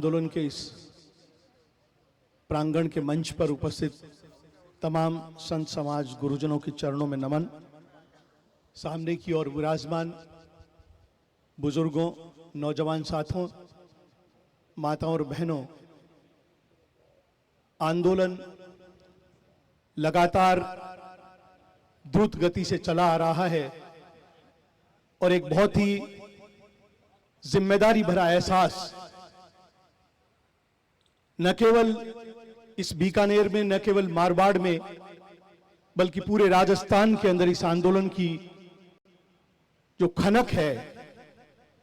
आंदोलन के इस प्रांगण के मंच पर उपस्थित तमाम संत समाज गुरुजनों के चरणों में नमन। सामने की ओर विराजमान बुजुर्गों, नौजवान साथियों, माताओं और बहनों, आंदोलन लगातार द्रुत गति से चला आ रहा है और एक बहुत ही जिम्मेदारी भरा एहसास न केवल इस बीकानेर में, न केवल मारवाड़ में, बल्कि पूरे राजस्थान के अंदर इस आंदोलन की जो खनक है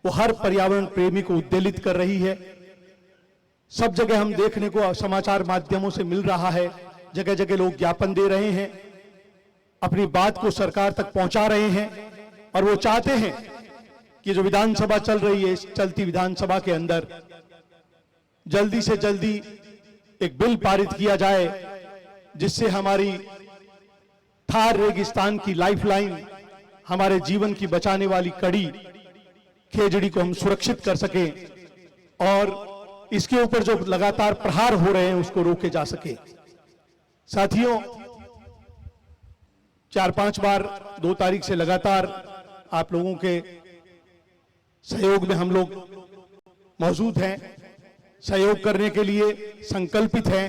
वो हर पर्यावरण प्रेमी को उद्वेलित कर रही है। सब जगह हम देखने को समाचार माध्यमों से मिल रहा है, जगह जगह लोग ज्ञापन दे रहे हैं, अपनी बात को सरकार तक पहुंचा रहे हैं और वो चाहते हैं कि जो विधानसभा चल रही है, इस चलती विधानसभा के अंदर जल्दी से जल्दी एक बिल पारित किया जाए जिससे हमारी थार रेगिस्तान की लाइफलाइन, हमारे जीवन की बचाने वाली कड़ी खेजड़ी को हम सुरक्षित कर सकें और इसके ऊपर जो लगातार प्रहार हो रहे हैं उसको रोके जा सके। साथियों, 4-5 बार 2 तारीख से लगातार आप लोगों के सहयोग में हम लोग मौजूद हैं, सहयोग करने के लिए संकल्पित हैं।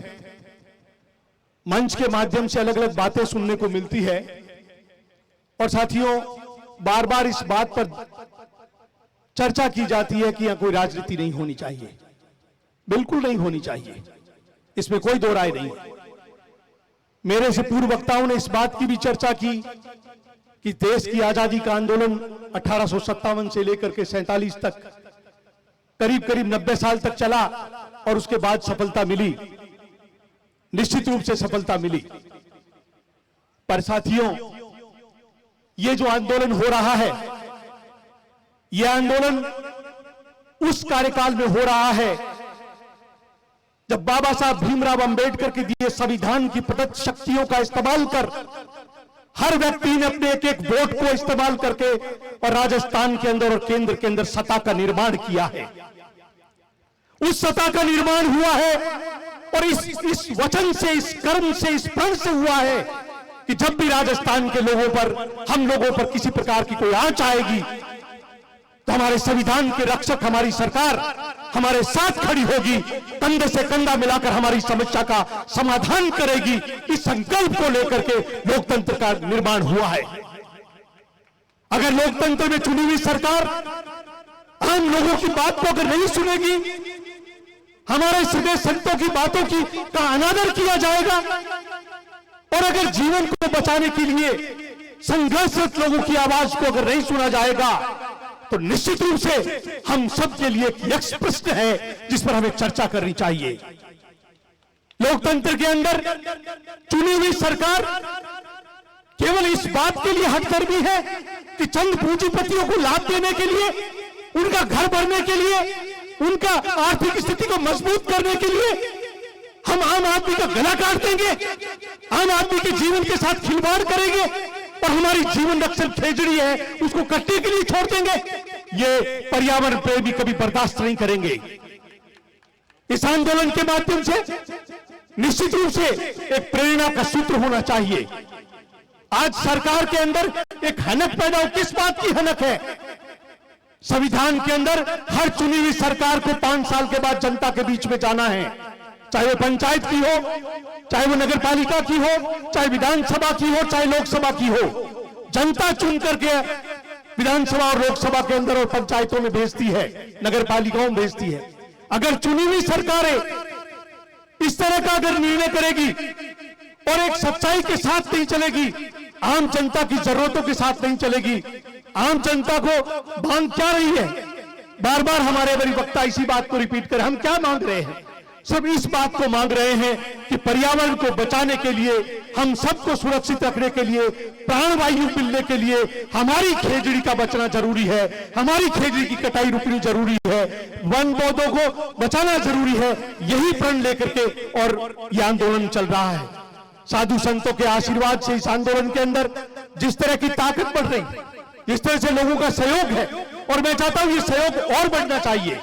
मंच के माध्यम से अलग अलग बातें सुनने को मिलती है और साथियों, बार बार इस बात पर चर्चा की जाती है कि यहां कोई राजनीति नहीं होनी चाहिए। बिल्कुल नहीं होनी चाहिए, इसमें कोई दो राय नहीं। मेरे से पूर्व वक्ताओं ने इस बात की भी चर्चा की कि देश की आजादी का आंदोलन 1857 से लेकर के 47 तक करीब करीब 90 साल तक चला और उसके बाद सफलता मिली, निश्चित रूप से सफलता मिली। पर साथियों, ये जो आंदोलन हो रहा है, यह आंदोलन उस कार्यकाल में हो रहा है जब बाबा साहब भीमराव अंबेडकर के दिए संविधान की प्रदत्त शक्तियों का इस्तेमाल कर हर व्यक्ति ने अपने एक एक वोट को इस्तेमाल करके और राजस्थान के अंदर और केंद्र के अंदर सत्ता का निर्माण किया है। उस सत्ता का निर्माण हुआ है और इस वचन से, इस कर्म से, इस प्रण से हुआ है कि जब भी राजस्थान के लोगों पर, हम लोगों पर किसी प्रकार की कोई आंच आएगी तो हमारे संविधान के रक्षक, हमारी सरकार हमारे साथ खड़ी होगी, कंधे से कंधा मिलाकर हमारी समस्या का समाधान करेगी। इस संकल्प को लेकर के लोकतंत्र का निर्माण हुआ है। अगर लोकतंत्र में चुनी हुई सरकार आम लोगों की बात को अगर नहीं सुनेगी, हमारे सीधे संतों की बातों का अनादर किया जाएगा और अगर जीवन को बचाने के लिए संघर्षरत लोगों की आवाज को अगर नहीं सुना जाएगा तो निश्चित रूप से हम सब के लिए एक प्रश्न है जिस पर हमें चर्चा करनी चाहिए। लोकतंत्र के अंदर चुनी हुई सरकार केवल इस बात के लिए हथकर्मी है कि चंद पूंजीपतियों को लाभ देने के लिए, उनका घर भरने के लिए, उनका आर्थिक स्थिति को मजबूत करने के लिए हम आम आदमी का गला काट देंगे, आम आदमी के जीवन के साथ खिलवाड़ करेंगे और हमारी जीवन रक्षक खेजड़ी है उसको कटने के लिए छोड़ देंगे। ये पर्यावरण प्रेमी कभी बर्दाश्त नहीं करेंगे। इस आंदोलन के माध्यम से निश्चित रूप से एक प्रेरणा का सूत्र होना चाहिए। आज सरकार के अंदर एक हनक पैदा हो, किस बात की हनक है? संविधान के अंदर हर चुनी हुई सरकार को 5 साल के बाद जनता के बीच में जाना है, चाहे वो पंचायत की हो, चाहे वो नगर पालिका की हो, चाहे विधानसभा की हो, चाहे लोकसभा की हो। जनता चुन करके विधानसभा और लोकसभा के अंदर और पंचायतों में भेजती है, नगर पालिकाओं में भेजती है। अगर चुनी हुई सरकारें इस तरह का अगर निर्णय करेगी और एक सच्चाई के साथ नहीं चलेगी, आम जनता की जरूरतों के साथ नहीं चलेगी, आम जनता को बांध क्या रही है? बार बार हमारे बड़ी वक्ता इसी बात को रिपीट कर, हम क्या मांग रहे हैं? सब इस बात को मांग रहे हैं कि पर्यावरण को बचाने के लिए, हम सबको सुरक्षित रखने के लिए, प्राणवायु मिलने के लिए हमारी खेजड़ी का बचना जरूरी है, हमारी खेजड़ी की कटाई रुकनी जरूरी है, वन पौधों को बचाना जरूरी है। यही प्रण लेकर के और यह आंदोलन चल रहा है। साधु संतों के आशीर्वाद से इस आंदोलन के अंदर जिस तरह की ताकत बढ़ रही, जिस तरह से लोगों का सहयोग है, और मैं चाहता हूं ये सहयोग और बढ़ना चाहिए।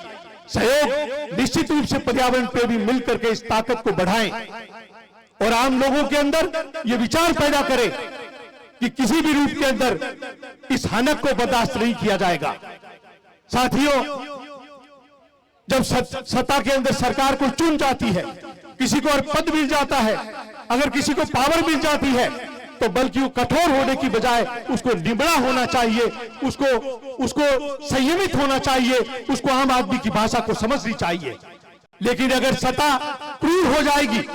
सहयोग निश्चित रूप से पर्यावरण पे भी मिलकर के इस ताकत को बढ़ाएं और आम लोगों के अंदर ये विचार पैदा करें कि किसी भी रूप के अंदर इस हनक को बर्दाश्त नहीं किया जाएगा। साथियों, जब सत्ता के अंदर सरकार को चुन जाती है, किसी को और पद मिल जाता है, अगर किसी को पावर मिल जाती है, तो बल्कि वो कठोर होने की बजाय उसको निबड़ा होना चाहिए, उसको संयमित होना चाहिए, उसको आम आदमी की भाषा को समझनी चाहिए। लेकिन अगर सत्ता क्रूर हो जाएगी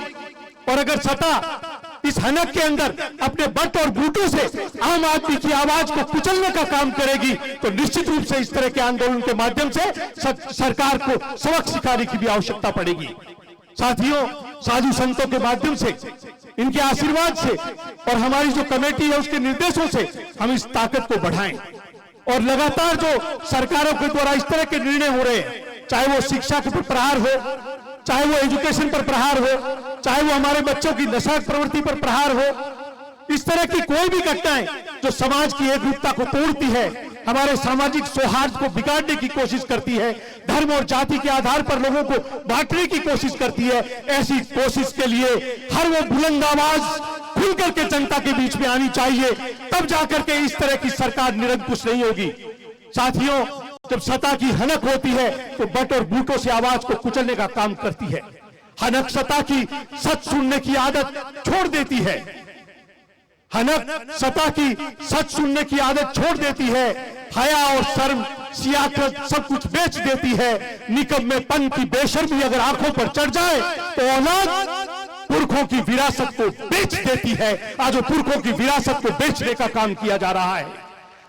और अगर सत्ता इस हनक के अंदर अपने बट और बूटों से आम आदमी की आवाज को कुचलने का काम करेगी, तो निश्चित रूप से इस तरह के आंदोलन के माध्यम से सरकार को सबक सिखाने की भी आवश्यकता पड़ेगी। साथियों, साधु संतों के माध्यम से, इनके आशीर्वाद से और हमारी जो कमेटी है उसके निर्देशों से हम इस ताकत को बढ़ाएं और लगातार जो सरकारों के द्वारा इस तरह के निर्णय हो रहे हैं, चाहे वो शिक्षा के पर प्रहार हो, चाहे वो एजुकेशन पर प्रहार हो, चाहे वो हमारे बच्चों की नशा प्रवृत्ति पर प्रहार हो, इस तरह की कोई भी घटनाएं जो समाज की एकरूपता को तोड़ती है, हमारे सामाजिक सौहार्द को बिगाड़ने की कोशिश करती है, धर्म और जाति के आधार पर लोगों को बांटने की कोशिश करती है, ऐसी कोशिश के लिए हर वो बुलंद आवाज खुल करके जनता के बीच में आनी चाहिए, तब जाकर के इस तरह की सरकार निरंकुश नहीं होगी। साथियों, जब सत्ता की हनक होती है तो बट और बूटों से आवाज को कुचलने का काम करती है। हनक सत्ता की सच सुनने की आदत छोड़ देती है, हनक सत्ता की सच सुनने की आदत छोड़ देती है, हया और शर्म सियासत सब कुछ बेच देती है। निकब में पन की बेशर्मी अगर आंखों पर चढ़ जाए तो औलाद पुरखों की विरासत को बेच देती है। आज वो पुरखों की विरासत को बेचने का काम किया जा रहा है।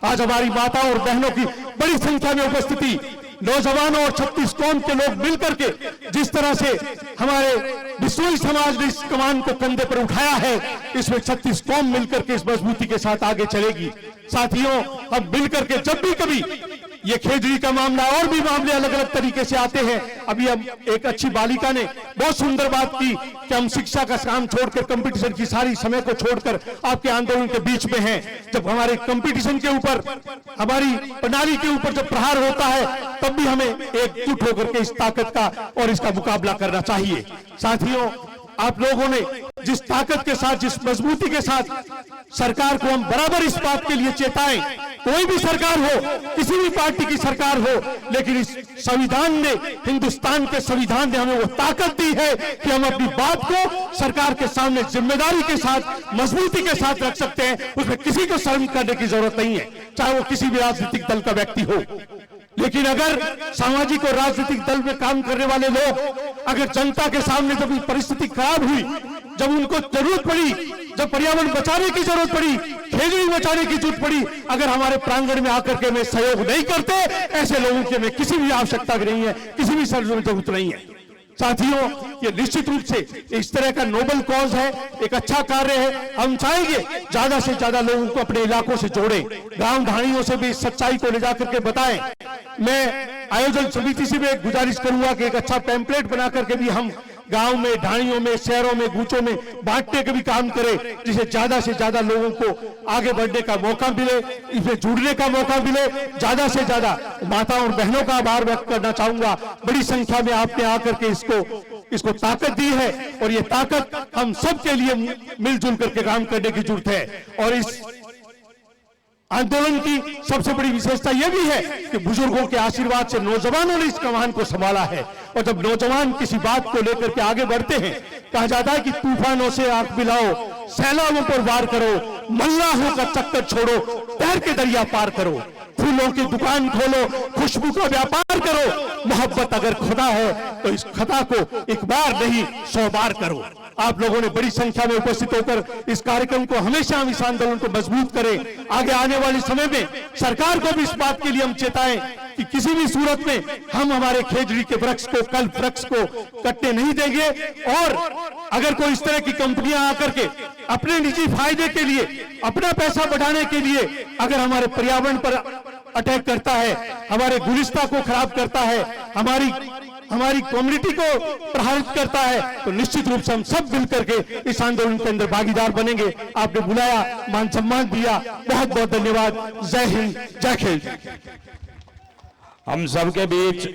आज हमारी माताओं और बहनों की बड़ी संख्या में उपस्थिति, नौजवानों और 36 कौम के लोग मिलकर के जिस तरह से हमारे बिश्नोई समाज ने इस कमान को कंधे पर उठाया है, इसमें 36 कौम मिलकर के इस मजबूती के साथ आगे चलेगी। साथियों, हम मिलकर के जब भी कभी ये खेजड़ी का मामला और भी मामले अलग अलग तरीके से आते हैं, अभी हम एक अच्छी बालिका ने बहुत सुंदर बात की कि हम शिक्षा का काम छोड़कर कंपटीशन की सारी समय को छोड़कर आपके आंदोलन के बीच में हैं। जब हमारे कंपटीशन के ऊपर, हमारी प्रणाली के ऊपर जब प्रहार होता है, तब भी हमें एकजुट होकर के इस ताकत का और इसका मुकाबला करना चाहिए। साथियों, आप लोगों ने जिस ताकत के साथ, जिस मजबूती के साथ सरकार को हम बराबर इस बात के लिए चेताएं, कोई भी सरकार हो, किसी भी पार्टी की सरकार हो, लेकिन इस संविधान ने, हिंदुस्तान के संविधान ने हमें वो ताकत दी है कि हम अपनी बात को सरकार के सामने जिम्मेदारी के साथ, मजबूती के साथ रख सकते हैं। उसमें किसी को शर्म करने की जरूरत नहीं है, चाहे वो किसी भी राजनीतिक दल का व्यक्ति हो। लेकिन अगर सामाजिक और राजनीतिक दल में काम करने वाले लोग, अगर जनता के सामने जब परिस्थिति खराब हुई, जब उनको जरूरत पड़ी, जब पर्यावरण बचाने की जरूरत पड़ी, खेजड़ी बचाने की जरूरत पड़ी, अगर हमारे प्रांगण में आकर के में सहयोग नहीं करते, ऐसे लोगों के में किसी भी आवश्यकता नहीं है, किसी भी जरूरत नहीं है। साथियों, ये निश्चित रूप से इस तरह का नोबल कॉज है, एक अच्छा कार्य है। हम चाहेंगे ज्यादा से ज्यादा लोगों को अपने इलाकों से जोड़ें, गांव ढाणियों से भी इस सच्चाई को ले जाकर के बताएं। मैं आयोजन समिति से भी एक गुजारिश करूंगा कि एक अच्छा पैम्पलेट बना करके भी हम गांव में, ढाणियों में, शहरों में, गूंचों में बांटने का भी काम करें, जिससे ज्यादा से ज्यादा लोगों को आगे बढ़ने का मौका मिले, इसमें जुड़ने का मौका मिले। ज्यादा से ज्यादा माताओं और बहनों का आभार व्यक्त करना चाहूंगा, बड़ी संख्या में आपने आकर के इसको ताकत दी है और ये ताकत हम सब के लिए मिलजुल करके काम करने की जरूरत है। और इस आंदोलन की सबसे बड़ी विशेषता यह भी है कि बुजुर्गों के आशीर्वाद से नौजवानों ने इस कमान को संभाला है। और जब नौजवान किसी बात को लेकर के आगे बढ़ते हैं, कहा जाता है कि तूफानों से आंख मिलाओ, सैलाबों पर वार करो, मल्लाहों का चक्कर छोड़ो, तैर के दरिया पार करो, फूलों की दुकान खोलो, खुशबू का व्यापार करो। मोहब्बत अगर खुदा है तो इस खुदा को एक बार नहीं 100 बार करो। आप लोगों ने बड़ी संख्या में उपस्थित होकर इस कार्यक्रम को, हमेशा हम इस आंदोलन को मजबूत करें। आगे आने वाले समय में सरकार को भी इस बात के लिए हम चेताएं कि किसी भी सूरत में हम हमारे खेजड़ी के वृक्ष को, कल्प वृक्ष को कटने नहीं देंगे। और अगर कोई इस तरह की कंपनियां आकर के अपने निजी फायदे के लिए, अपना पैसा बढ़ाने के लिए अगर हमारे पर्यावरण पर अटैक करता है, हमारे गुलिस्ता को खराब करता है, हमारी कम्युनिटी को प्रभावित करता है, तो निश्चित रूप से हम सब मिलकर के इस आंदोलन के अंदर भागीदार बनेंगे। आपने बुलाया, मान सम्मान दिया, बहुत बहुत धन्यवाद। जय हिंद, जय खेल। हम सबके बीच